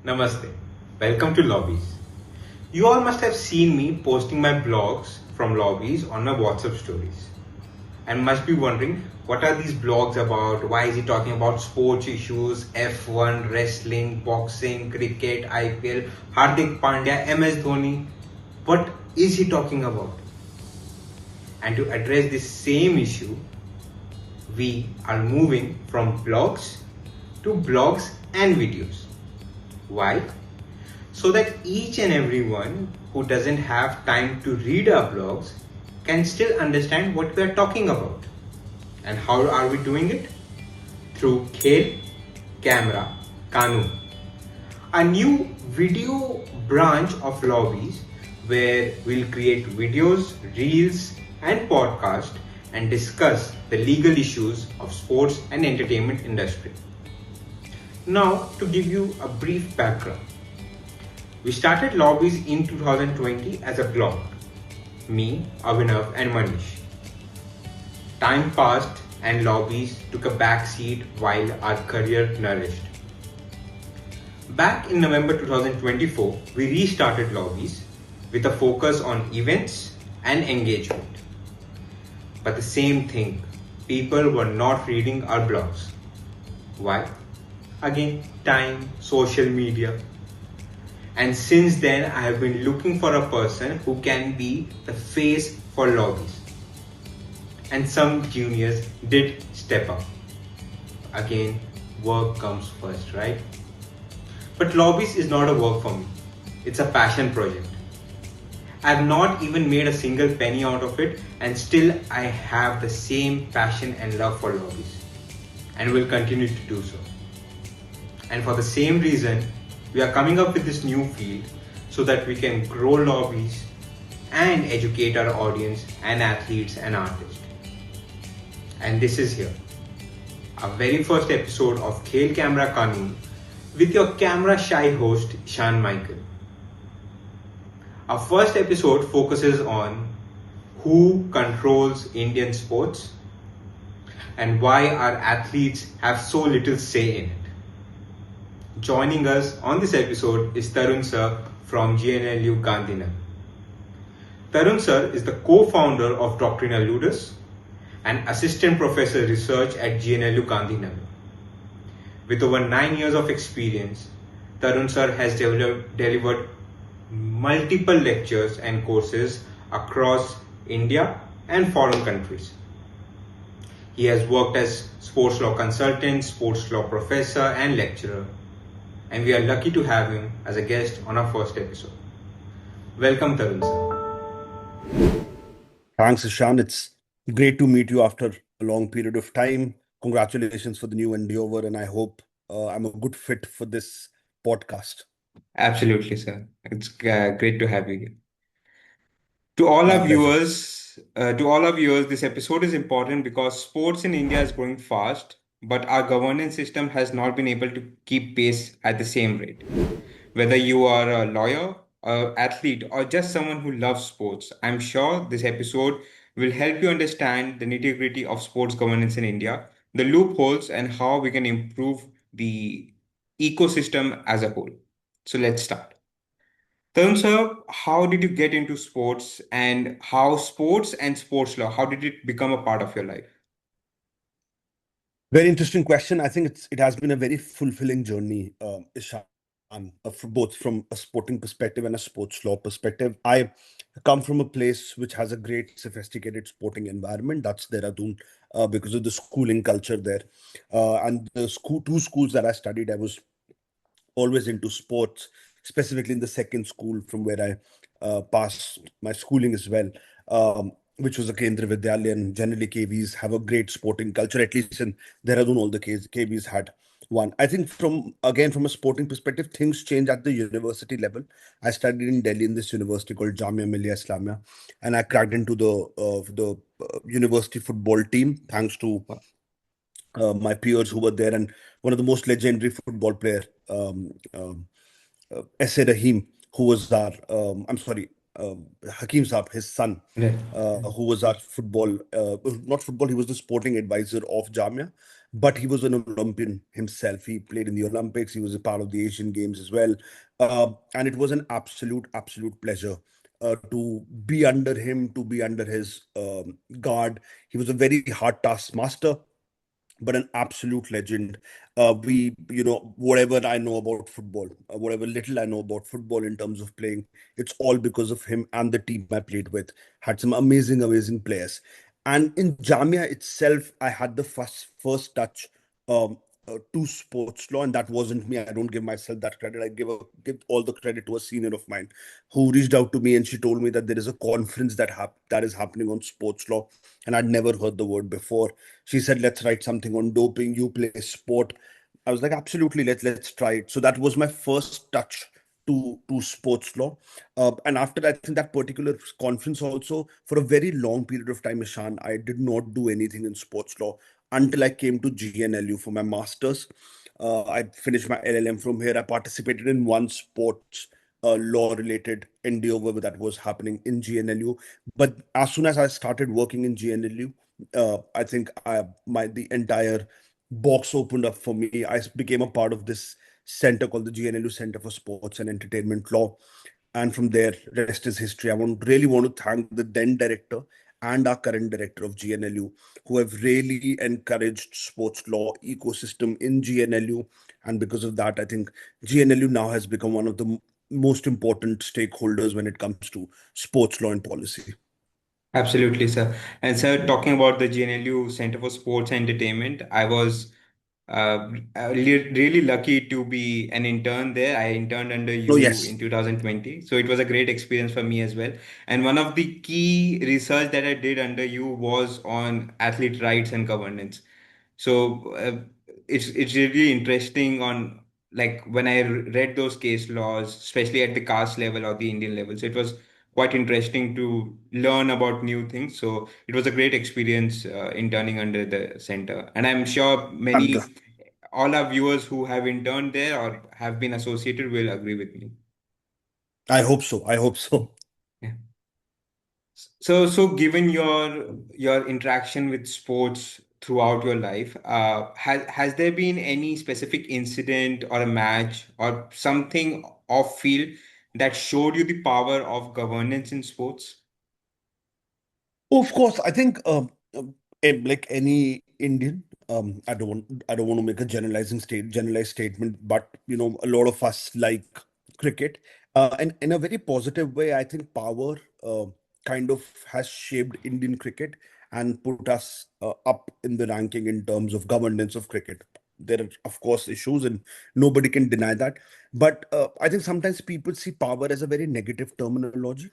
Namaste. Welcome to Lobbies. You all must have seen me posting my blogs from lobbies on my WhatsApp stories and must be wondering what are these blogs about? Why is he talking about sports issues, F1, wrestling, boxing, cricket, IPL, Hardik Pandya, MS Dhoni? What is he talking about? And to address this same issue, we are moving from blogs to blogs and videos. Why? So that each and everyone who doesn't have time to read our blogs can still understand what we are talking about. And how are we doing it? Through Khel Kamera Kanoon, a new video branch of lobbies where we'll create videos, reels, and podcasts and discuss the legal issues of sports and entertainment industry. Now, to give you a brief background, we started Lobbies in 2020 as a blog. Me, Abhinav, and Manish. Time passed and Lobbies took a back seat while our career nourished. Back in November 2024, we restarted Lobbies with a focus on events and engagement. But the same thing, people were not reading our blogs. Why? Again, time, social media. And since then, I have been looking for a person who can be the face for lobbies. And some juniors did step up. Again, work comes first, right? But lobbies is not a work for me. It's a passion project. I have not even made a single penny out of it, and still I have the same passion and love for lobbies. And will continue to do so. And for the same reason, we are coming up with this new field so that we can grow lobbies and educate our audience and athletes and artists. And this is here, our very first episode of Khel Kamera Kanoon with your camera shy host Ishaan Michael. Our first episode focuses on who controls Indian sports and why our athletes have so little say in it. Joining us on this episode is Tarun sir from GNLU Gandhinagar. Tarun sir is the co-founder of Doctrina Ludus and Assistant Professor Research at GNLU Gandhinagar. With over 9 years of experience, Tarun sir has delivered multiple lectures and courses across India and foreign countries. He has worked as sports law consultant, sports law professor and lecturer. And we are lucky to have him as a guest on our first episode. Welcome, Tarun sir. Thanks, Ishaan. It's great to meet you after a long period of time. Congratulations for the new endeavor, and I hope I'm a good fit for this podcast. Absolutely, sir. It's great to have you here. To all My our pleasure. viewers, this episode is important because sports in India is growing fast, but our governance system has not been able to keep pace at the same rate. Whether you are a lawyer, an athlete, or just someone who loves sports, I'm sure this episode will help you understand the nitty-gritty of sports governance in India, the loopholes, and how we can improve the ecosystem as a whole. So let's start. Tarun sir, how did you get into sports and how sports and sports law, how did it become a part of your life? Very interesting question. I think it has been a very fulfilling journey, Ishaan, both from a sporting perspective and a sports law perspective. I come from a place which has a great, sophisticated sporting environment. That's Dehradun, because of the schooling culture there. And the two schools that I studied, I was always into sports, specifically in the second school from where I passed my schooling as well, which was a Kendra Vidyalaya. And generally, KVs have a great sporting culture, at least in Dehradun, all the KVs had one. I think from a sporting perspective, things change at the university level. I studied in Delhi in this university called Jamia Millia Islamia, and I cracked into the university football team thanks to my peers who were there, and one of the most legendary football player, S.A. Rahim, who was our, I'm sorry, Hakim Saab, his son, Right. who was our football, not football, he was the sporting advisor of Jamia. but he was an Olympian himself. He played in the Olympics. He was a part of the Asian Games as well. And it was an absolute pleasure to be under him, to be under his guard. He was a very hard taskmaster, but an absolute legend. Whatever I know about football, whatever little I know about football in terms of playing, it's all because of him and the team I played with. Had some amazing players. And in Jamia itself, I had the first touch um, to sports law, and that wasn't me. I don't give myself that credit. I give all the credit to a senior of mine who reached out to me, and she told me that there is a conference that is happening on sports law, and I'd never heard the word before. She said, let's write something on doping. You play sport. I was like, absolutely, let's try it. So that was my first touch to sports law. And after I think that particular conference also, for a very long period of time, Ishan, I did not do anything in sports law until I came to GNLU for my master's. I finished my LLM from here. I participated in one sports law related endeavor that was happening in GNLU. But as soon as I started working in GNLU, I think the entire box opened up for me. I became a part of this center called the GNLU Center for Sports and Entertainment Law, and from there, rest is history. Really want to thank the then director and our current director of GNLU, who have really encouraged sports law ecosystem in GNLU, and because of that, I think GNLU now has become one of the most important stakeholders when it comes to sports law and policy. Absolutely, sir. And sir, talking about the GNLU Center for Sports and Entertainment, I was really lucky to be an intern there. I interned under Oh you in yes, 2020. So it was a great experience for me as well. And one of the key research that I did under you was on athlete rights and governance. So it's really interesting on like when I read those case laws, especially at the caste level or the Indian level. So it was quite interesting to learn about new things. So it was a great experience interning under the center, and I'm sure I'm glad. many all our viewers who have interned there or have been associated will agree with me. I hope so. I hope so. Yeah. So given your interaction with sports throughout your life, has there been any specific incident or a match or something off field that showed you the power of governance in sports? Of course, I think like any Indian, I don't want to make a generalized statement, but a lot of us like cricket, and in a very positive way. I think power kind of has shaped Indian cricket and put us up in the ranking in terms of governance of cricket. There are, of course, issues, and nobody can deny that. But I think sometimes people see power as a very negative terminology.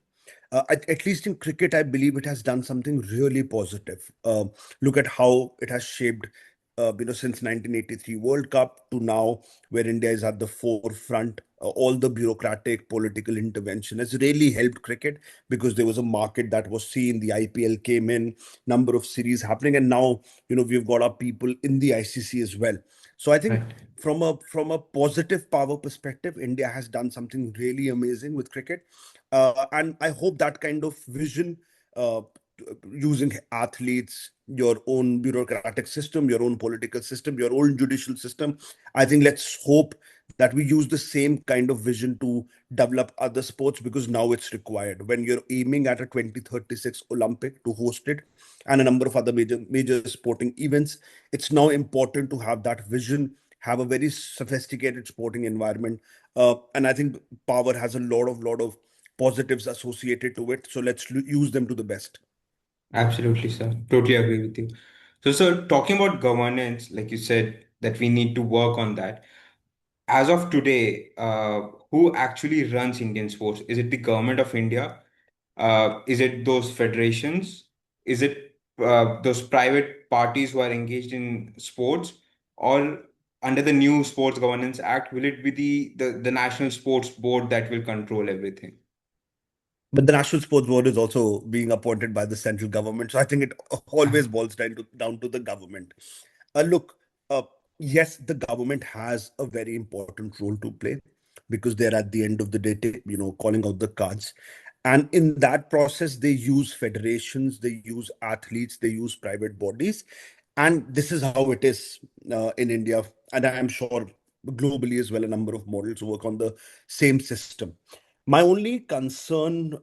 At least in cricket, I believe it has done something really positive. Look at how it has shaped, since 1983 World Cup to now, where India is at the forefront. All the bureaucratic political intervention has really helped cricket because there was a market that was seen. The IPL came in, number of series happening, and now we've got our people in the ICC as well. So I think Right. from a positive power perspective, India has done something really amazing with cricket, and I hope that kind of vision, uh, using athletes, your own bureaucratic system, your own political system, your own judicial system. I think let's hope that we use the same kind of vision to develop other sports, because now it's required. When you're aiming at a 2036 Olympic to host it and a number of other major sporting events, it's now important to have that vision, have a very sophisticated sporting environment. And I think power has a lot of positives associated to it. So let's use them to the best. Absolutely, sir. Totally agree with you. So, sir, talking about governance, like you said, that we need to work on that. As of today, who actually runs Indian sports? Is it the government of India? Is it those federations? Is it those private parties who are engaged in sports? Or under the new Sports Governance Act, will it be the National Sports Board that will control everything? But the National Sports Board is also being appointed by the central government. So I think it always boils down to the government. Look, uh, yes, the government has a very important role to play because they're at the end of the day, calling out the cards. And in that process, they use federations, they use athletes, they use private bodies. And this is how it is in India, and I am sure globally as well. A number of models work on the same system. My only concern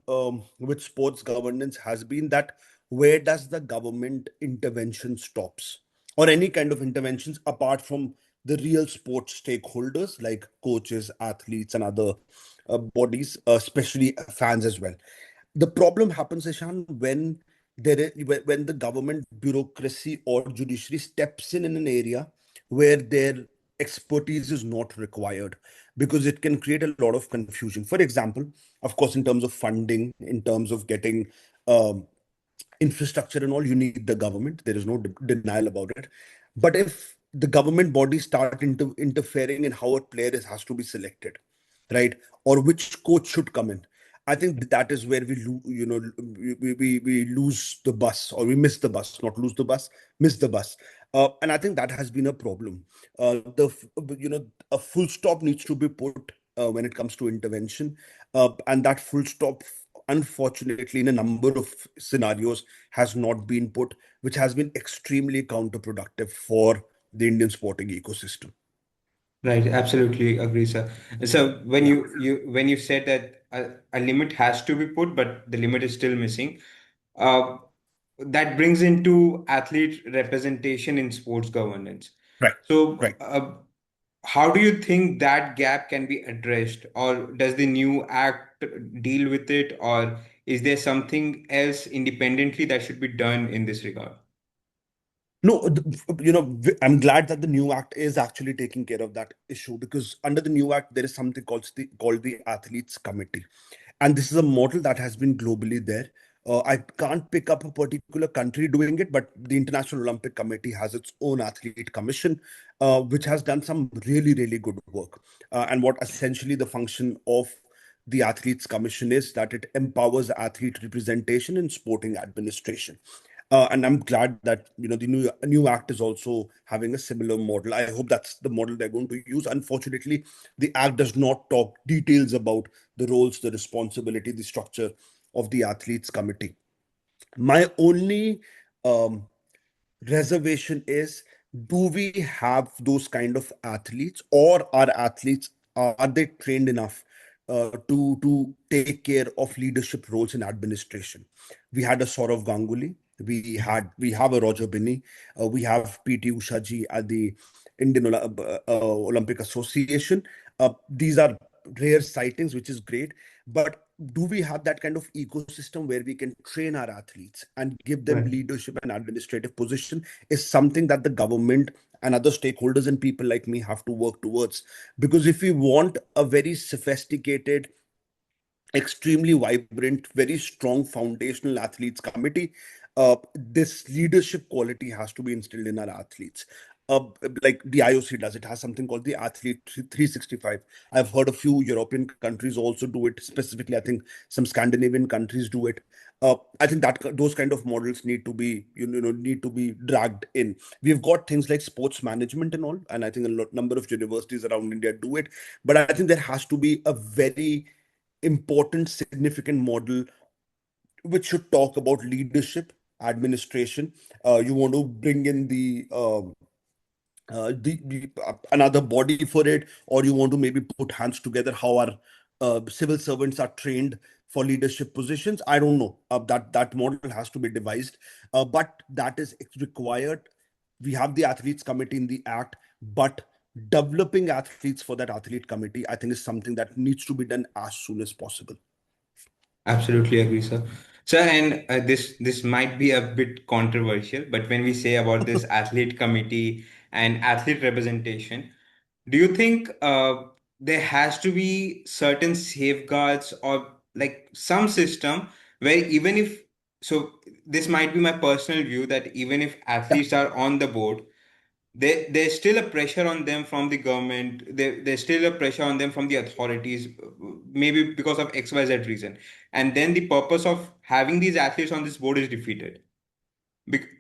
with sports governance has been that where does the government intervention stops, or any kind of interventions apart from the real sports stakeholders like coaches, athletes, and other bodies, especially fans as well. The problem happens, Ishan, when when the government bureaucracy or judiciary steps in an area where their expertise is not required, because it can create a lot of confusion. For example, of course, in terms of funding, in terms of getting um, infrastructure and all, you need the government. There is no denial about it. But if the government bodies start interfering in how a player has to be selected, right, or which coach should come in, I think that is where we lose the bus, or we miss the bus, not lose the bus, miss the bus. And I think that has been a problem. A full stop needs to be put when it comes to intervention, and that full stop, unfortunately, in a number of scenarios, has not been put, which has been extremely counterproductive for the Indian sporting ecosystem. Right, absolutely agree, sir. So when Yeah, you said that a limit has to be put, but the limit is still missing, uh, that brings into athlete representation in sports governance. right, So, right. how do you think that gap can be addressed, or does the new act deal with it, or is there something else independently that should be done in this regard? No, I'm glad that the new act is actually taking care of that issue, because under the new act there is something called the athletes committee, and this is a model that has been globally there. I can't pick up a particular country doing it, but the International Olympic Committee has its own athlete commission, which has done some really good work. And what essentially the function of the athletes commission is that it empowers athlete representation in sporting administration. And I'm glad that the new act is also having a similar model. I hope that's the model they're going to use. Unfortunately, the act does not talk details about the roles, the responsibility, the structure of the athletes committee. My only um, reservation is, do we have those kind of athletes, or are athletes, are they trained enough to take care of leadership roles in administration? We had a Saurav Ganguly, we have a Roger Binney, we have PT Usha ji at the Indian Olympic Association. These are rare sightings, which is great, but do we have that kind of ecosystem where we can train our athletes and give them Right. leadership and administrative position, is something that the government and other stakeholders and people like me have to work towards. Because if we want a very sophisticated, extremely vibrant, very strong foundational athletes committee, this leadership quality has to be instilled in our athletes. Like the IOC does, it has something called the Athlete 365. I've heard a few European countries also do it. Specifically, I think some Scandinavian countries do it. I think that those kind of models need to be need to be dragged in. We've got things like sports management and all, and I think number of universities around India do it. But I think there has to be a very important, significant model which should talk about leadership, administration. You want to bring in another body for it, or you want to maybe put hands together how our civil servants are trained for leadership positions. I don't know. That model has to be devised, but that is required. We have the athletes committee in the act, but developing athletes for that athlete committee, I think, is something that needs to be done as soon as possible. Absolutely agree, sir. Sir, and this might be a bit controversial, but when we say about this athlete committee and athlete representation, do you think there has to be certain safeguards or like some system where even if, so this might be my personal view, that even if Yeah, athletes are on the board, there's still a pressure on them from the government. There's still a pressure on them from the authorities, maybe because of XYZ reason. And then the purpose of having these athletes on this board is defeated.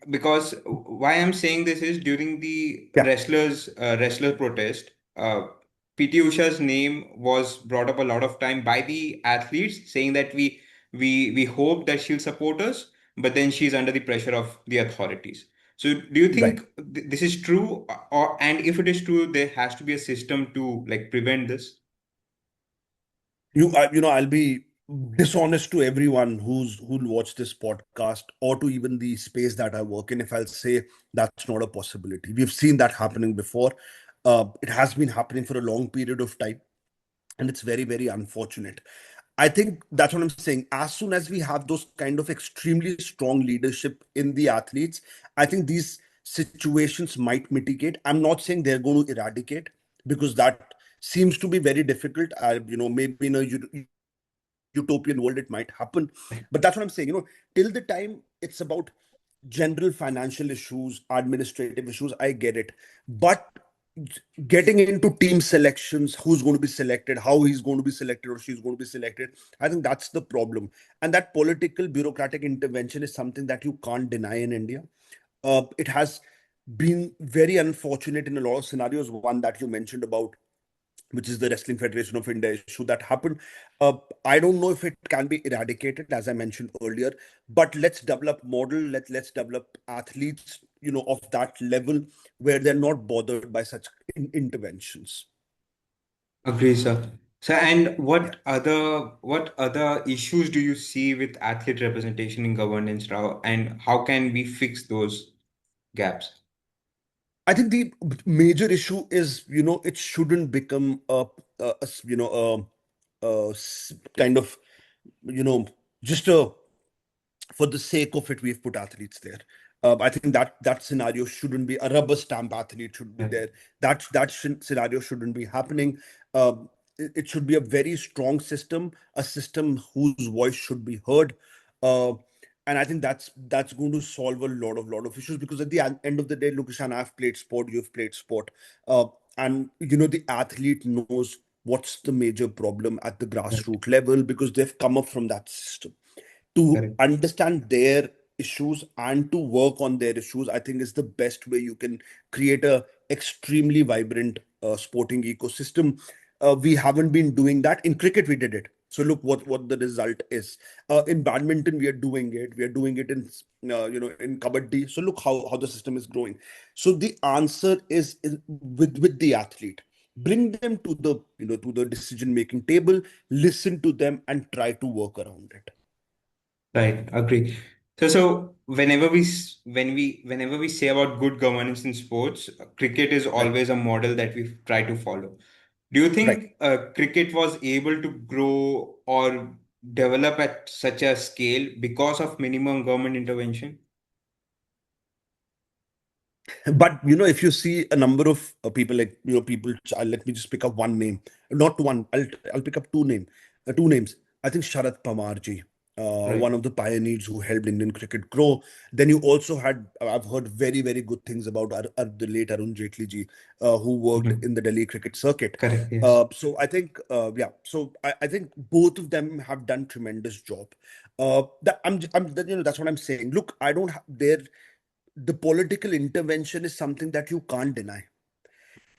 Because why I'm saying this is during the yeah. wrestler protest, PT Usha's name was brought up a lot of time by the athletes, saying that we hope that she'll support us, but then she's under the pressure of the authorities. So do you Right. think this is true, or and if it is true, there has to be a system to like prevent this? I'll be dishonest to everyone who'll watch this podcast or to even the space that I work in if I'll say that's not a possibility. We've seen that happening before. It has been happening for a long period of time, and it's very, very unfortunate. I think that's what I'm saying. As soon as we have those kind of extremely strong leadership in the athletes, I think these situations might mitigate. I'm not saying they're going to eradicate, because that seems to be very difficult. Maybe in a utopian world it might happen, but that's what I'm saying. Till the time it's about general financial issues, administrative issues, I get it. But getting into team selections, who's going to be selected, how he's going to be selected or she's going to be selected, I think that's the problem. And that political bureaucratic intervention is something that you can't deny in India. It has been very unfortunate in a lot of scenarios. One that you mentioned about, which is the Wrestling Federation of India issue that happened. I don't know if it can be eradicated, as I mentioned earlier, but let's develop model. Let's develop athletes, of that level where they're not bothered by such interventions. Agree, sir. So, and Yeah. what other issues do you see with athlete representation in governance now, and how can we fix those gaps? I think the major issue is, it shouldn't become kind of, you know, just a for the sake of it, we've put athletes there. I think that scenario shouldn't be. A rubber stamp athlete should be Right. there. Scenario shouldn't be happening. It should be a very strong system, a system whose voice should be heard. Uh, and I think that's going to solve a lot of issues, because at the end of the day, look, Ishan, I've played sport, you've played sport, and the athlete knows what's the major problem at the Right. grassroots level, because they've come up from that system. To Correct. understand their issues and to work on their issues, I think is the best way you can create a extremely vibrant sporting ecosystem. We haven't been doing that in cricket. We did it, so look what the result is. In badminton we are doing it in kabaddi, so look how the system is growing. So the answer is with the athlete. Bring them to the decision making table, listen to them, and try to work around it. Right, agree. So whenever we say about good governance in sports, cricket is Right. always a model that we try to follow. Do you Right. think cricket was able to grow or develop at such a scale because of minimum government intervention? But if you see a number of people, like let me just pick up one name, not one. I'll pick up two names. I think Sharad Pawarji, Right. one of the pioneers who helped Indian cricket grow. Then you also had, I've heard very, very good things about the late Arun Jaitley ji, who worked Mhm. in the Delhi cricket circuit. Correct. Yes. So I think, yeah. So I think both of them have done tremendous job. That's what I'm saying. Look, I don't have their the political intervention is something that you can't deny.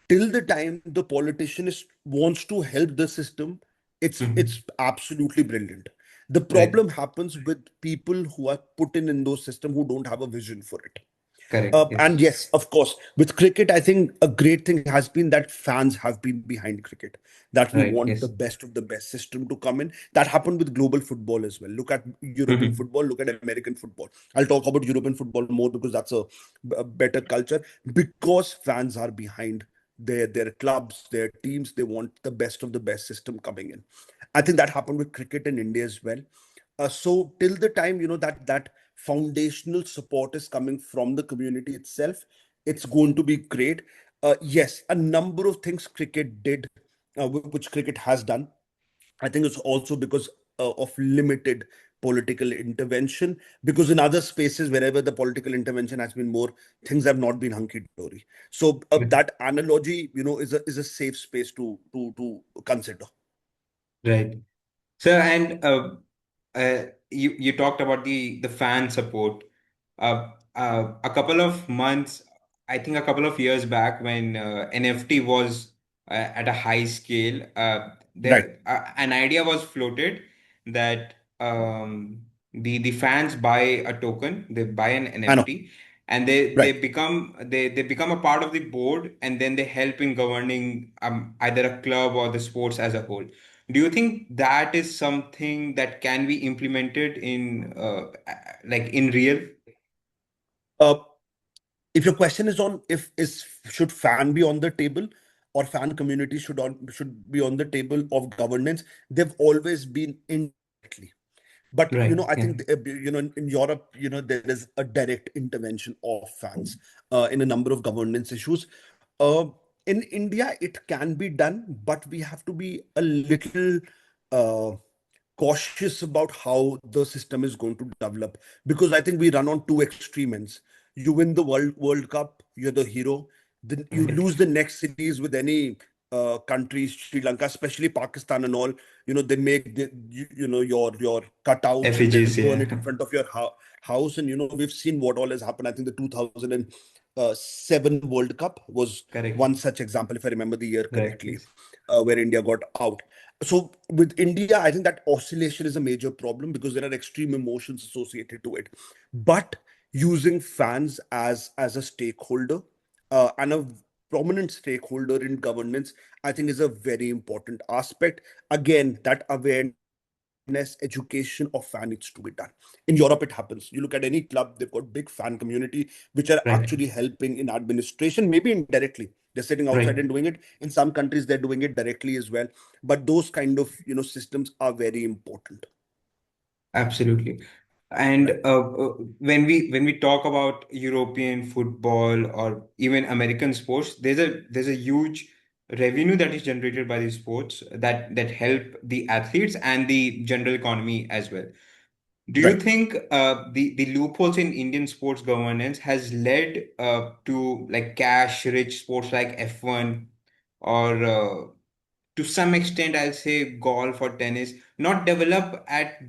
Till the time the politician wants to help the system, it's Mhm. absolutely brilliant. The Right. problem happens with people who are put in those system who don't have a vision for it. Correct. And Yes. yes, of course, with cricket, I think a great thing has been that fans have been behind cricket, that we Right. want the Yes. best of the best system to come in. That happened with global football as well. Look at European Mhm. football, look at American football. I'll talk about European football more because that's a better culture, because fans are behind their clubs, their teams. They want the best of the best system coming in. I think that happened with cricket in India as well. So till the time that foundational support is coming from the community itself, it's going to be great. Yes, a number of things cricket did, which cricket has done. I think it's also because of limited political intervention. Because in other spaces, wherever the political intervention has been more, things have not been hunky dory. So that analogy, is a safe space to consider. Right. So, and you talked about the fan support. A couple of months, I think a couple of years back, when NFT was at a high scale, Right. an idea was floated that the fans buy a token, they buy an I know. NFT, and they Right. become they become a part of the board, and then they help in governing either a club or the sports as a whole. Do you think that is something that can be implemented in like in real? Uh, if your question is on if is should fan be on the table or fan community should be on the table of governance, they've always been indirectly. But Right. I Yeah. think in Europe, there is a direct intervention of fans in a number of governance issues. Uh, in India, it can be done, but we have to be a little uh, cautious about how the system is going to develop, because I think we run on two extreme ends. You win the World Cup, you're the hero. Then you Right. lose the next series with any countries, Sri Lanka, especially Pakistan and all. They make your cutout and then Effigies. burn Yeah. it in front of your house. And we've seen what all has happened. I think the 2007 World Cup was Correct. one such example, if I remember the year Right. correctly, Yes. where India got out. So with India, I think that oscillation is a major problem because there are extreme emotions associated to it. But using fans as a stakeholder and a prominent stakeholder in governance, I think is a very important aspect. Again, that awareness, education of fan needs to be done. In Europe, it happens. You look at any club, they've got big fan community which are actually Right. helping in administration, maybe indirectly. They're sitting outside and Right. doing it. In some countries, they're doing it directly as well. But those kind of systems are very important. Absolutely. And Right. when we talk about European football or even American sports, there's a huge revenue that is generated by these sports that help the athletes and the general economy as well. Do you Right. think the loopholes in Indian sports governance has led to like cash-rich sports like F1 or to some extent, I'll say golf or tennis, not develop at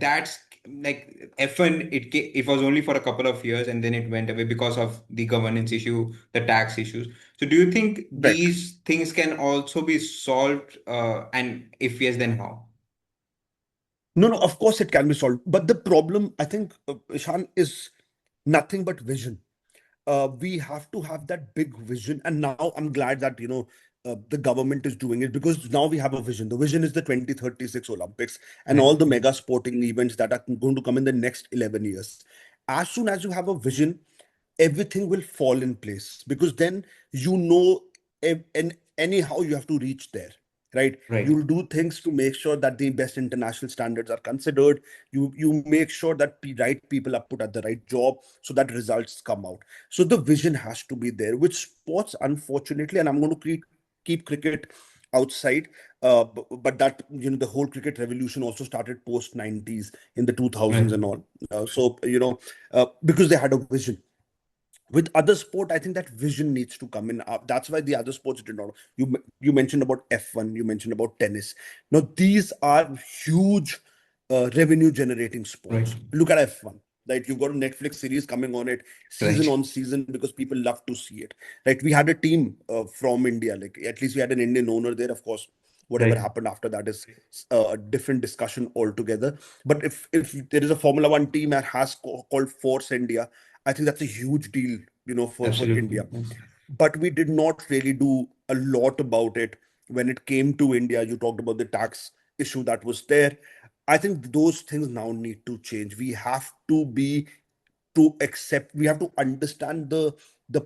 like F1, it was only for a couple of years and then it went away because of the governance issue, the tax issues. So do you think Right. these things can also be solved? And if yes, then how? No, no, of course it can be solved. But the problem, I think, Ishan, is nothing but vision. We have to have that big vision. And now I'm glad that, the government is doing it, because now we have a vision. The vision is the 2036 Olympics and all Right. the mega sporting events that are going to come in the next 11 years. As soon as you have a vision, everything will fall in place, because then and anyhow you have to reach there, right? Right. You'll do things to make sure that the best international standards are considered. You make sure that the right people are put at the right job so that results come out. So the vision has to be there, which sports, unfortunately, and I'm going to keep cricket outside, but that the whole cricket revolution also started post 90s, in the 2000s Right. and all. Because they had a vision. With other sport, I think that vision needs to come in. That's why the other sports did not. You mentioned about F1, you mentioned about tennis. Now these are huge revenue generating Right. sports. Look at F1. Right, you've got a Netflix series coming on it season Right. on season, because people love to see it. Right, we had a team from India, like at least we had an Indian owner there. Of course, whatever Right. happened after that is a different discussion altogether. But if there is a Formula One team that has called Force India, I think that's a huge deal, for Absolutely. India. But we did not really do a lot about it when it came to India. You talked about the tax issue that was there. I think those things now need to change. We have to accept, we have to understand the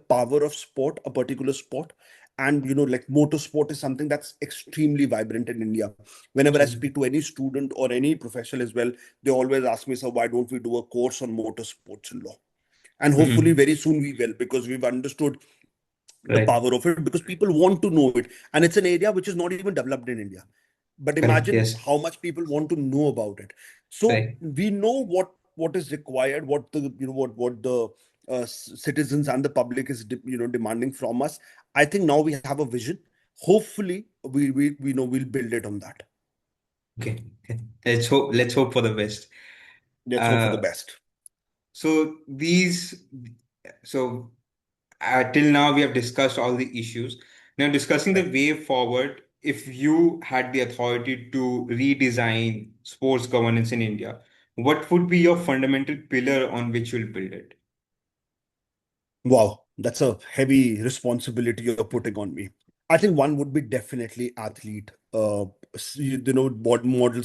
power of sport, a particular sport. And like motorsport is something that's extremely vibrant in India. Whenever I Absolutely. speak to any student or any professional as well, they always ask me, so why don't we do a course on motorsports in law? And hopefully Mhm. very soon we will, because we've understood the Right. power of it, because people want to know it. And it's an area which is not even developed in India, but Correct. imagine Yes. how much people want to know about it. So Right. we know what is required, what the what the citizens and the public is demanding from us. I think now we have a vision. Hopefully we know we'll build it on that. Okay. Let's hope for the best. Let's hope for the Uh, best. so these, so till now we have discussed all the issues. Now discussing the Right. way forward. If you had the authority to redesign sports governance in India, what would be your fundamental pillar on which you'll build it? Wow, that's a heavy responsibility you're putting on me. I think one would be definitely athlete. Models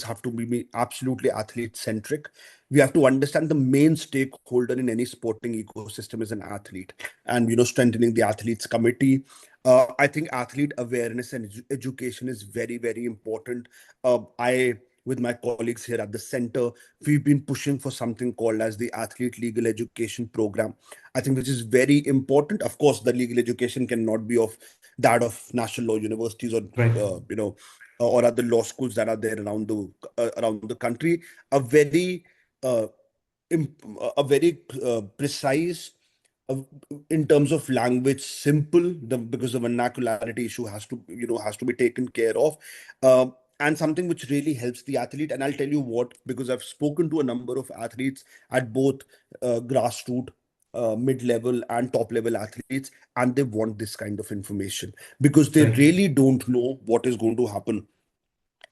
have to be absolutely athlete centric. We have to understand the main stakeholder in any sporting ecosystem is an athlete, and strengthening the athletes committee. I think athlete awareness and education is very, very important. I with my colleagues here at the center, we've been pushing for something called as the athlete legal education program. I think which is very important. Of course, the legal education cannot be of that of national law universities or Right. or other law schools that are there around the country. A very uh, precise, uh, in terms of language, simple, because the vernacularity issue has to be taken care of, and something which really helps the athlete. And I'll tell you what, because I've spoken to a number of athletes at both grassroots, mid-level and top-level athletes, and they want this kind of information because they Right. really don't know what is going to happen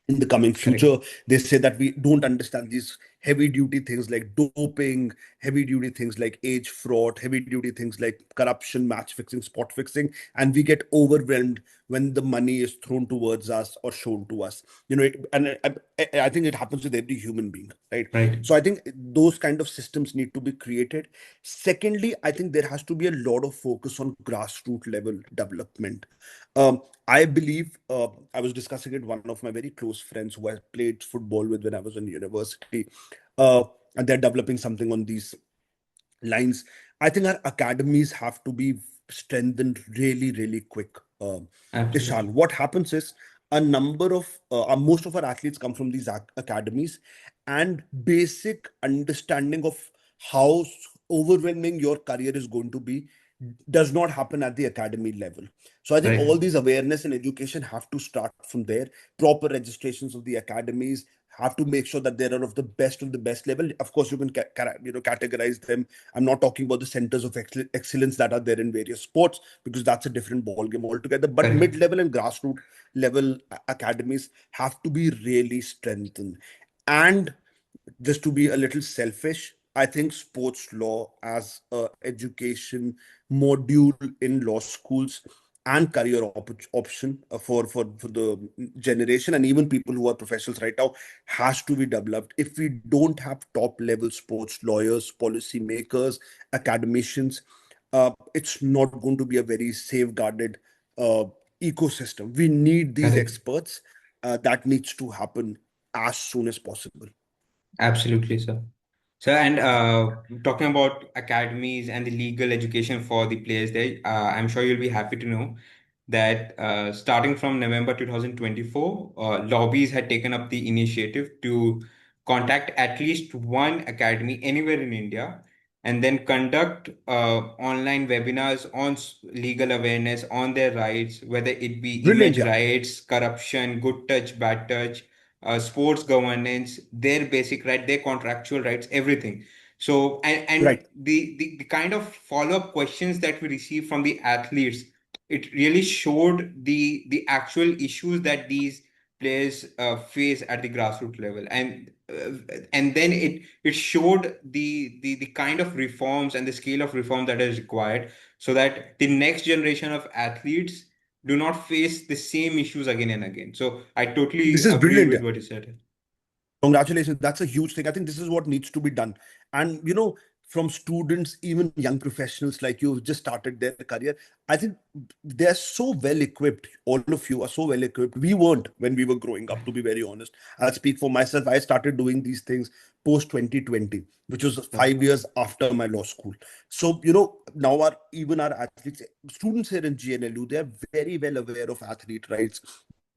in the coming Correct. future. They say that we don't understand these heavy duty things like doping, heavy duty things like age fraud, heavy duty things like corruption, match fixing, spot fixing, and we get overwhelmed when the money is thrown towards us or shown to us. I think it happens with every human being, right? Right. So I think those kind of systems need to be created. Secondly, I think there has to be a lot of focus on grassroots level development. I believe, I was discussing it with one of my very close friends who I played football with when I was in university, uh, and they're developing something on these lines. I think our academies have to be strengthened really, really quick. Ishan, Absolutely. what happens is a number of most of our athletes come from these academies, and basic understanding of how overwhelming your career is going to be does not happen at the academy level. So I think Right. all these awareness and education have to start from there. Proper registrations of the academies have to make sure that they are of the best level. Of course, you can categorize them. I'm not talking about the centers of excellence that are there in various sports, because that's a different ballgame altogether. But Correct. mid-level and grassroots level academies have to be really strengthened. And just to be a little selfish, I think sports law as a education module in law schools and career option for the generation and even people who are professionals right now has to be developed. If we don't have top level sports lawyers, policy makers, academicians, it's not going to be a very safeguarded uh, ecosystem. We need these Correct. experts. That needs to happen as soon as possible. Absolutely, sir. So, and talking about academies and the legal education for the players there, I'm sure you'll be happy to know that starting from November 2024, lobbies had taken up the initiative to contact at least one academy anywhere in India and then conduct online webinars on legal awareness on their rights, whether it be Brilliant, image yeah. rights, corruption, good touch, bad touch, sports governance, their basic right, their contractual rights, everything. So, and Right. the kind of follow-up questions that we receive from the athletes, it really showed the actual issues that these players face at the grassroots level, and then it showed the kind of reforms and the scale of reform that is required so that the next generation of athletes do not face the same issues again and again. So I totally This is agree brilliant, with yeah. what you said. Congratulations. That's a huge thing. I think this is what needs to be done. And, from students, even young professionals like you who've just started their career, I think they're so well equipped. All of you are so well equipped. We weren't when we were growing up, to be very honest. I'll speak for myself. I started doing these things post 2020, which was Right. 5 years after my law school. So, now even our athletes, students here in GNLU, they're very well aware of athlete rights.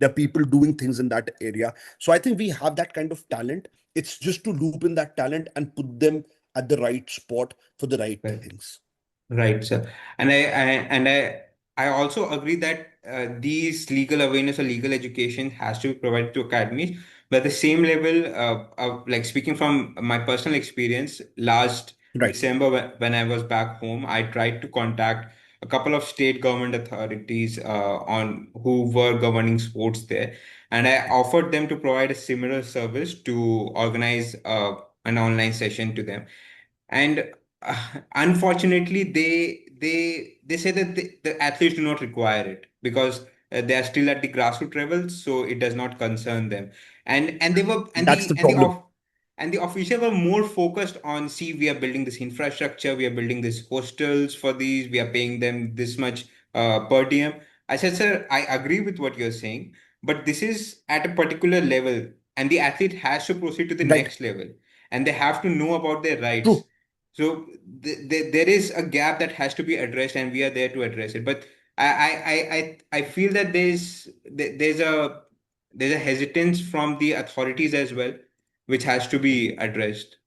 There are people doing things in that area. So I think we have that kind of talent. It's just to loop in that talent and put them at the right spot for the right Right. things. Right, sir. And I also agree that these legal awareness or legal education has to be provided to academies. But at the same level, like speaking from my personal experience, last Right. December when I was back home, I tried to contact a couple of state government authorities on who were governing sports there, and I offered them to provide a similar service to organize an online session to them. And unfortunately, they say that the athletes do not require it because they are still at the grassroots level, so it does not concern them. And they were That's the problem. and the officials were more focused on, see, we are building this infrastructure, we are building these hostels for these, we are paying them this much per diem. I said, sir, I agree with what you're saying, but this is at a particular level, and the athlete has to proceed to the Right. next level, and they have to know about their rights. True. So there is a gap that has to be addressed, and we are there to address it. But I feel that there's a hesitance from the authorities as well, which has to be addressed.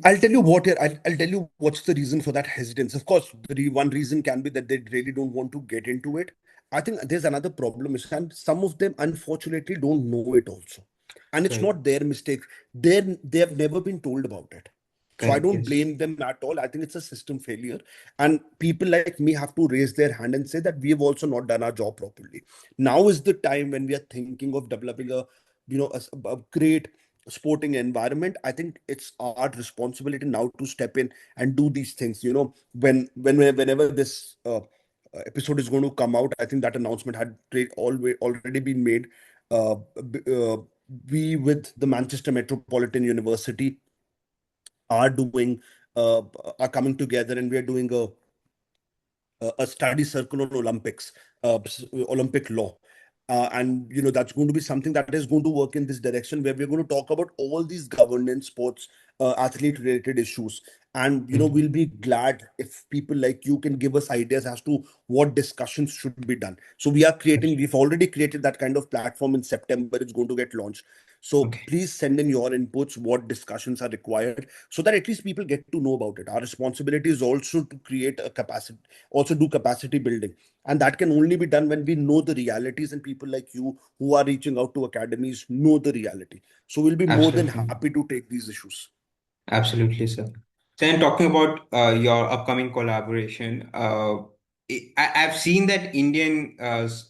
I'll tell you what here. I'll tell you what's the reason for that hesitance. Of course, one reason can be that they really don't want to get into it. I think there's another problem, and some of them unfortunately don't know it also, and it's Correct. not their mistake. They have never been told about it. So I Correct. don't Yes. blame them at all. I think it's a system failure, and people like me have to raise their hand and say that we have also not done our job properly. Now is the time when we are thinking of developing a great sporting environment. I think it's our responsibility now to step in and do these things. Whenever this episode is going to come out, I think that announcement had already been made. Uh, b- uh, we with the Manchester Metropolitan University are doing uh, are coming together, and we are doing a study circle on Olympics, Olympic law. And that's going to be something that is going to work in this direction, where we're going to talk about all these governance, sports, athlete related issues. And Mhm. we'll be glad if people like you can give us ideas as to what discussions should be done. So we've already created that kind of platform. In September it's going to get launched. So Okay. please send in your inputs, what discussions are required, so that at least people get to know about it. Our responsibility is also to create a capacity, also do capacity building, and that can only be done when we know the realities, and people like you who are reaching out to academies know the reality. So we'll be more than Absolutely. happy to take these issues. Absolutely, sir. So, and talking about your upcoming collaboration, I've seen that Indian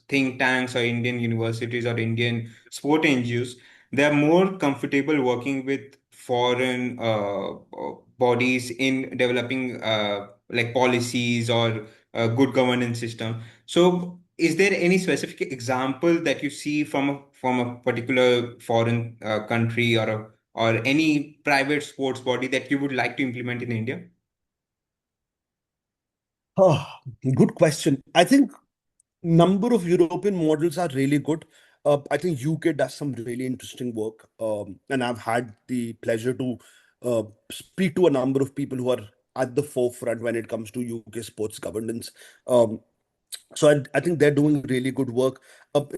think tanks or Indian universities or Indian sport NGOs, they're more comfortable working with foreign bodies in developing like policies or good governance system. So, is there any specific example that you see from a particular foreign country or any private sports body that you would like to implement in India? Oh, good question. I think number of European models are really good. I think UK does some really interesting work, and I've had the pleasure to speak to a number of people who are at the forefront when it comes to UK sports governance. Um, so I think they're doing really good work.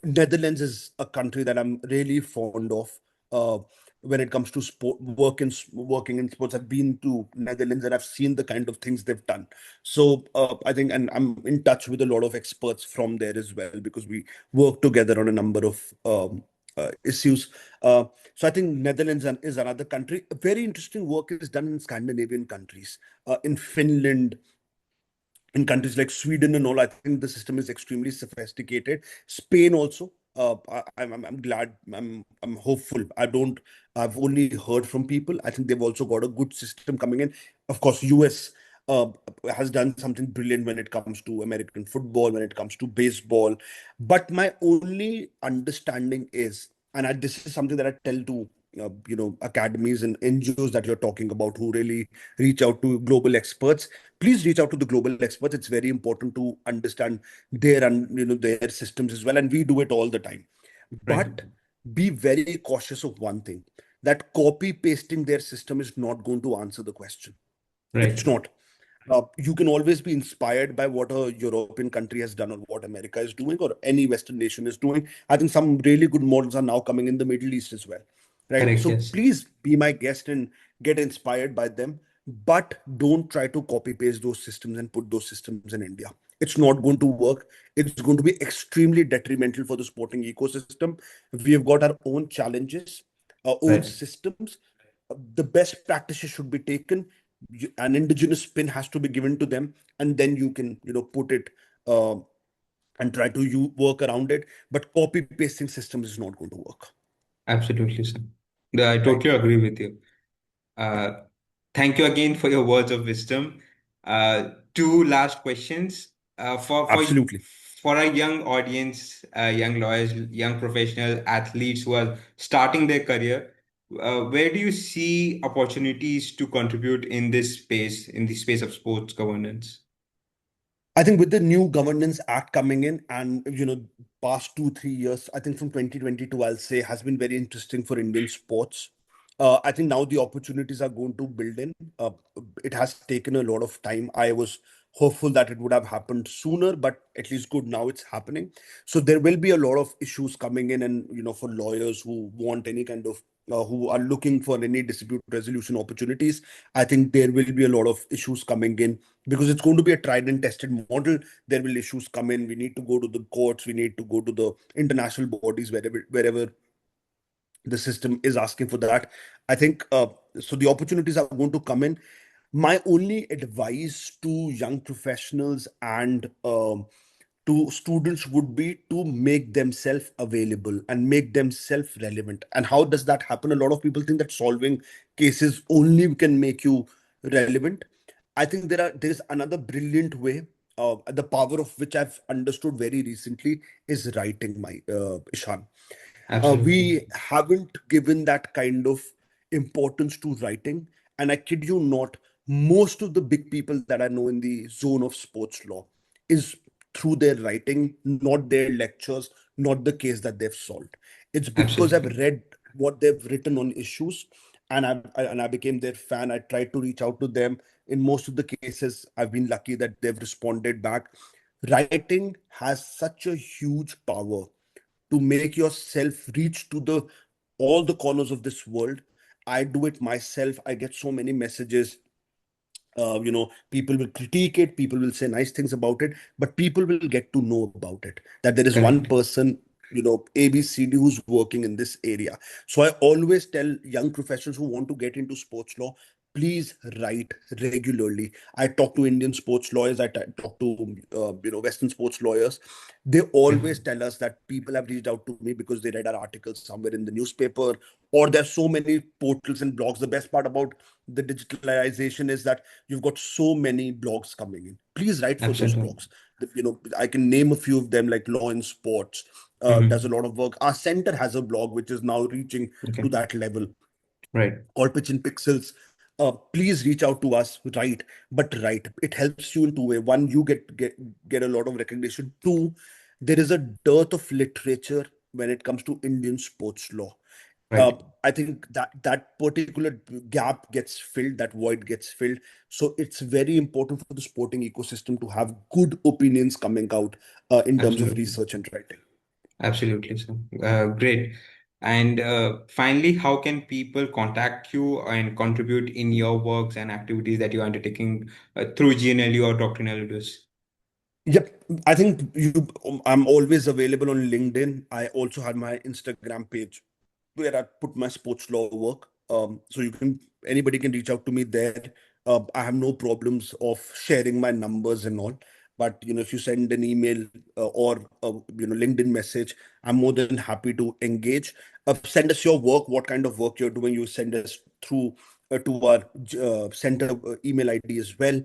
Netherlands is a country that I'm really fond of. Uh, when it comes to working in sports, I've been to Netherlands and I've seen the kind of things they've done. So I think, and I'm in touch with a lot of experts from there as well, because we work together on a number of issues. So I think Netherlands is another country. Very interesting work is done in Scandinavian countries, in Finland, in countries like Sweden and all. I think the system is extremely sophisticated. Spain also. I'm glad. I'm hopeful. I've only heard from people. I think they've also got a good system coming in. Of course, US uh, has done something brilliant when it comes to American football, when it comes to baseball. But my only understanding is, and this is something that I tell to academies and NGOs that you're talking about, who really reach out to global experts. Please reach out to the global experts. It's very important to understand their systems as well, and we do it all the time. Right, But be very cautious of one thing: that copy pasting their system is not going to answer the question. right, It's not. You can always be inspired by what a European country has done, or what America is doing, or any Western nation is doing. I think some really good models are now coming in the Middle East as well. Right. correct, So yes, please be my guest and get inspired by them. But don't try to copy paste those systems and put those systems in India. It's not going to work. It's going to be extremely detrimental for the sporting ecosystem. We have got our own challenges, our own right, systems. The best practices should be taken. An indigenous spin has to be given to them, and then you can put it uh, and try to work around it. But copy pasting systems is not going to work. absolutely, sir. Yeah, I Right. totally agree with you. Uh, Thank you again for your words of wisdom. Two last questions Absolutely. for a young audience, young lawyers, young professional athletes who are starting their career. Where do you see opportunities to contribute in this space, in the space of sports governance? I think with the new governance act coming in, and past 2 3 years, I think from 2022, I'll say has been very interesting for Indian sports. I think now the opportunities are going to build in. It has taken a lot of time. I was hopeful that it would have happened sooner, but at least good now it's happening. So there will be a lot of issues coming in, and for lawyers who want any kind of who are looking for any dispute resolution opportunities, I think there will be a lot of issues coming in because it's going to be a tried and tested model. There will issues come in. We need to go to the courts. We need to go to the international bodies wherever the system is asking for that. I think so. The opportunities are going to come in. My only advice to young professionals and to students would be to make themselves available and make themselves relevant. And how does that happen? A lot of people think that solving cases only can make you relevant. I think there is another brilliant way. The power of which I've understood very recently is writing, my Ishan. Absolutely. We haven't given that kind of importance to writing. And I kid you not, most of the big people that I know in the zone of sports law is through their writing, not their lectures, not the case that they've solved. It's because I've Absolutely. read what they've written on issues, and I became their fan. I tried to reach out to them. In most of the cases, I've been lucky that they've responded back. Writing has such a huge power to make yourself reach to the all the corners of this world. I do it myself. I get so many messages. People will critique it, people will say nice things about it, but people will get to know about it, that there is one Correct. person, ABCD, who's working in this area. So I always tell young professionals who want to get into sports law, please write regularly. I talk to Indian sports lawyers, talk to Western sports lawyers. They always Mhm. tell us that people have reached out to me because they read our articles somewhere in the newspaper, or there's so many portals and blogs. The best part about the digitalization is that you've got so many blogs coming in. Please write for those Absolutely. blogs. I can name a few of them, like Law in Sports. Does a Mhm. lot of work. Our center has a blog which is now reaching to Okay. that level, Right. called Pitch in Pixels. Please reach out to us. Write, but write. It helps you in two way. One, you get a lot of recognition. Two, there is a dearth of literature when it comes to Indian sports law. uh, Right. I think that particular gap gets filled, that void gets filled. So it's very important for the sporting ecosystem to have good opinions coming out in terms of Absolutely. research and writing. Absolutely. So, great. And finally, how can people contact you and contribute in your works and activities that you're undertaking through GNLU or Doctrina Ludus? Yep, I think I'm always available on LinkedIn. I also had my Instagram page where I put my sports law work. So anybody can reach out to me there. I have no problems of sharing my numbers and all. But if you send an email or LinkedIn message, I'm more than happy to engage. Send us your work, what kind of work you're doing. You send us through to our center email ID as well,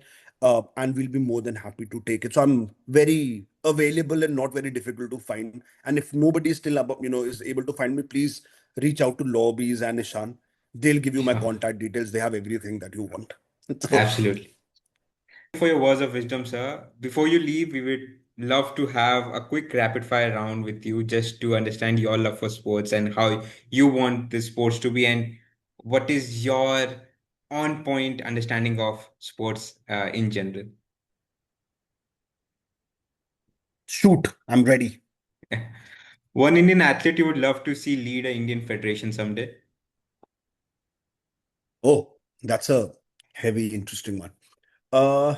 and we'll be more than happy to take it. So I'm very available and not very difficult to find. And if nobody is still about, is able to find me, please reach out to Lobbies and Ishan. They'll give you my Sure. contact details. They have everything that you want. So, Absolutely. For your words of wisdom, sir. Before you leave, we would love to have a quick rapid fire round with you just to understand your love for sports and how you want the sports to be and what is your on point understanding of sports in general. shoot, I'm ready. One Indian athlete you would love to see lead a Indian federation someday. Oh, that's a heavy, interesting one. Uh,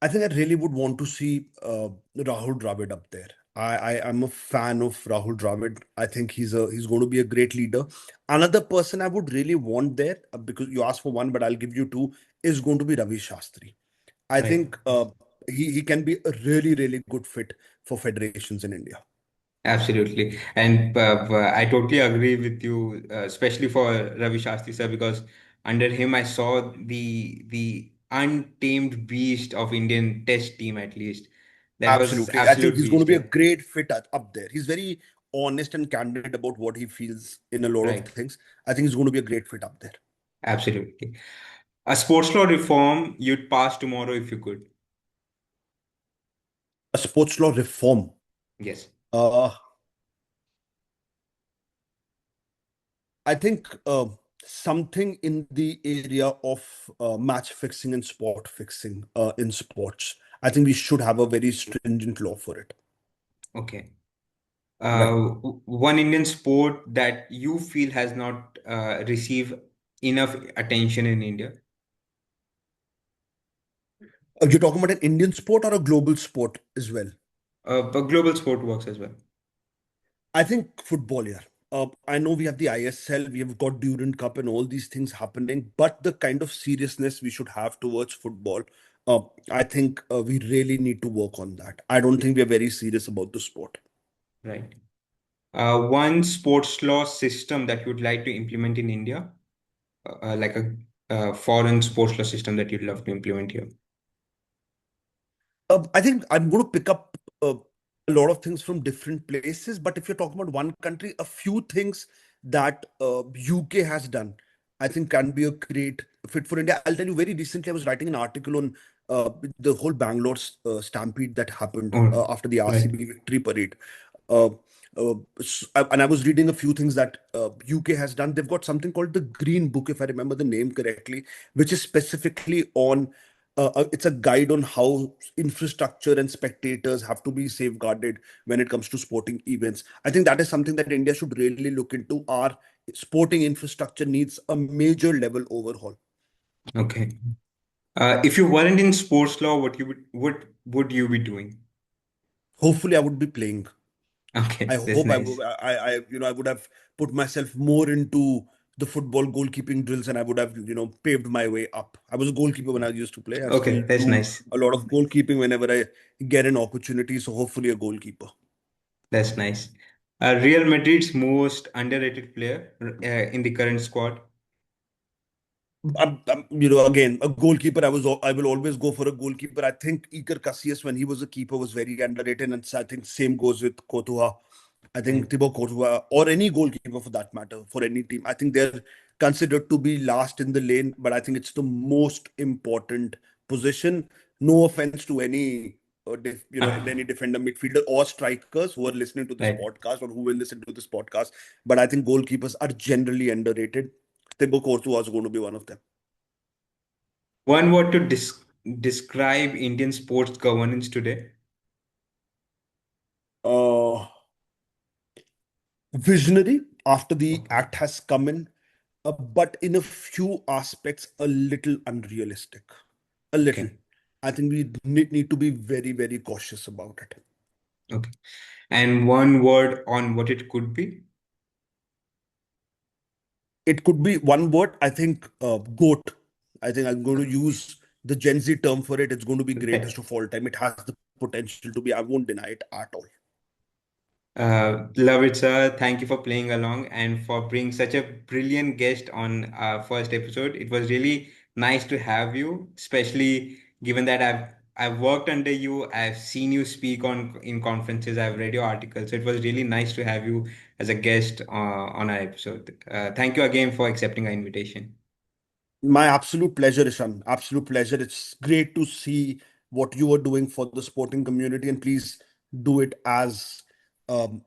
I think I really would want to see Rahul Dravid up there. I am a fan of Rahul Dravid. I think he's going to be a great leader. Another person I would really want there, because you asked for one, but I'll give you two, is going to be Ravi Shastri. I Right. think he can be a really, really good fit for federations in India. Absolutely. And I totally agree with you, especially for Ravi Shastri, sir, because Under him, I saw the untamed beast of Indian Test team. At least that was Absolutely. I think absolute he's going to beast. be a Yeah, great fit up there. He's very honest and candid about what he feels in a lot of right. things. I think he's going to be a great fit up there. Absolutely. A sports law reform you'd pass tomorrow if you could. A sports law reform. Yes. Uh, I think something in the area of match fixing and sport fixing in sports. I think we should have a very stringent law for it. Okay. Right. One Indian sport that you feel has not received enough attention in India. You're talking about an Indian sport or a global sport as well? But global sport works as well. I think football, yeah. I know we have the ISL, we have got Durand Cup and all these things happening, but the kind of seriousness we should have towards football, uh, I think we really need to work on that. I don't think we are very serious about the sport. Right. One sports law system that you'd like to implement in India, like a foreign sports law system that you'd love to implement here. I think I'm going to pick up a lot of things from different places, but if you're talking about one country, a few things that UK has done, I think can be a great fit for India. I'll tell you, very recently, I was writing an article on the whole Bangalore stampede that happened Oh, after the right. RCB victory parade. Uh, and I was reading a few things that UK has done. They've got something called the Green Book, if I remember the name correctly, which is specifically on it's a guide on how infrastructure and spectators have to be safeguarded when it comes to sporting events. I think that is something that India should really look into. Our sporting infrastructure needs a major level overhaul. Okay. If you weren't in sports law, what would you be doing? Hopefully, I would be playing. I Okay, that's hope nice. I would have put myself more into the football goalkeeping drills, and I would have, paved my way up. I was a goalkeeper when I used to play. I still Okay, that's do nice. a lot of goalkeeping whenever I get an opportunity. So hopefully, a goalkeeper. That's nice. Real Madrid's most underrated player in the current squad. Again, a goalkeeper. I will always go for a goalkeeper. I think Iker Casillas, when he was a keeper, was very underrated, and I think same goes with Courtois. I think Right. Thibaut Courtois or any goalkeeper for that matter for any team. I think they're considered to be last in the lane, but I think it's the most important position. No offense to any, any defender, midfielder, or strikers who are listening to this Right. podcast or who will listen to this podcast, but I think goalkeepers are generally underrated. Thibaut Courtois is going to be one of them. One word to describe Indian sports governance today. Uh, Visionary after the Okay. act has come in, but in a few aspects, a little unrealistic. A little. Okay. I think we need to be very, very cautious about it. Okay. And one word on what it could be. It could be one word, I think, GOAT. I think I'm going to use the Gen Z term for it. It's going to be Right. greatest of all time. It has the potential to be, I won't deny it at all. Love it, sir. Thank you for playing along and for bringing such a brilliant guest on our first episode. It was really nice to have you, especially given that I've worked under you, I've seen you speak on in conferences, I've read your articles. So it was really nice to have you as a guest on our episode. Thank you again for accepting our invitation. My absolute pleasure, Ishan. Absolute pleasure. It's great to see what you are doing for the sporting community, and please do it as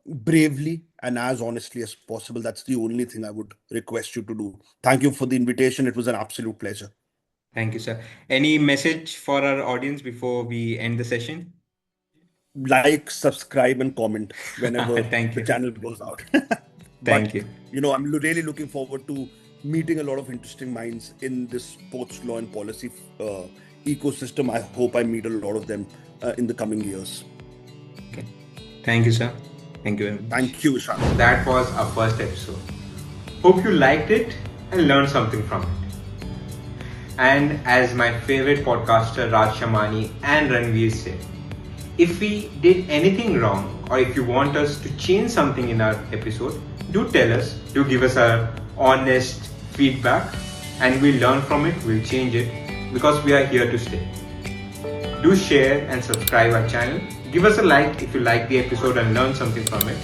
bravely and as honestly as possible. That's the only thing I would request you to do. Thank you for the invitation. It was an absolute pleasure. Thank you, sir. Any message for our audience before we end the session? Like, subscribe, and comment whenever Thank the you. channel goes out. Thank But you. I'm really looking forward to meeting a lot of interesting minds in this sports law and policy uh, ecosystem. I hope I meet a lot of them in the coming years. Okay. Thank you, sir. Thank you very much. Thank you, Ishan. That was our first episode. Hope you liked it and learned something from it. And as my favorite podcaster Raj Shamani and Ranveer said, if we did anything wrong or if you want us to change something in our episode, do tell us, do give us our honest feedback. and we'll learn from it, we'll change it, because we are here to stay. Do share and subscribe our channel. Give us a like if you like the episode and learned something from it.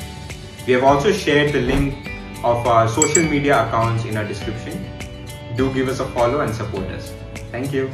We have also shared the link of our social media accounts in our description. Do give us a follow and support us. Thank you.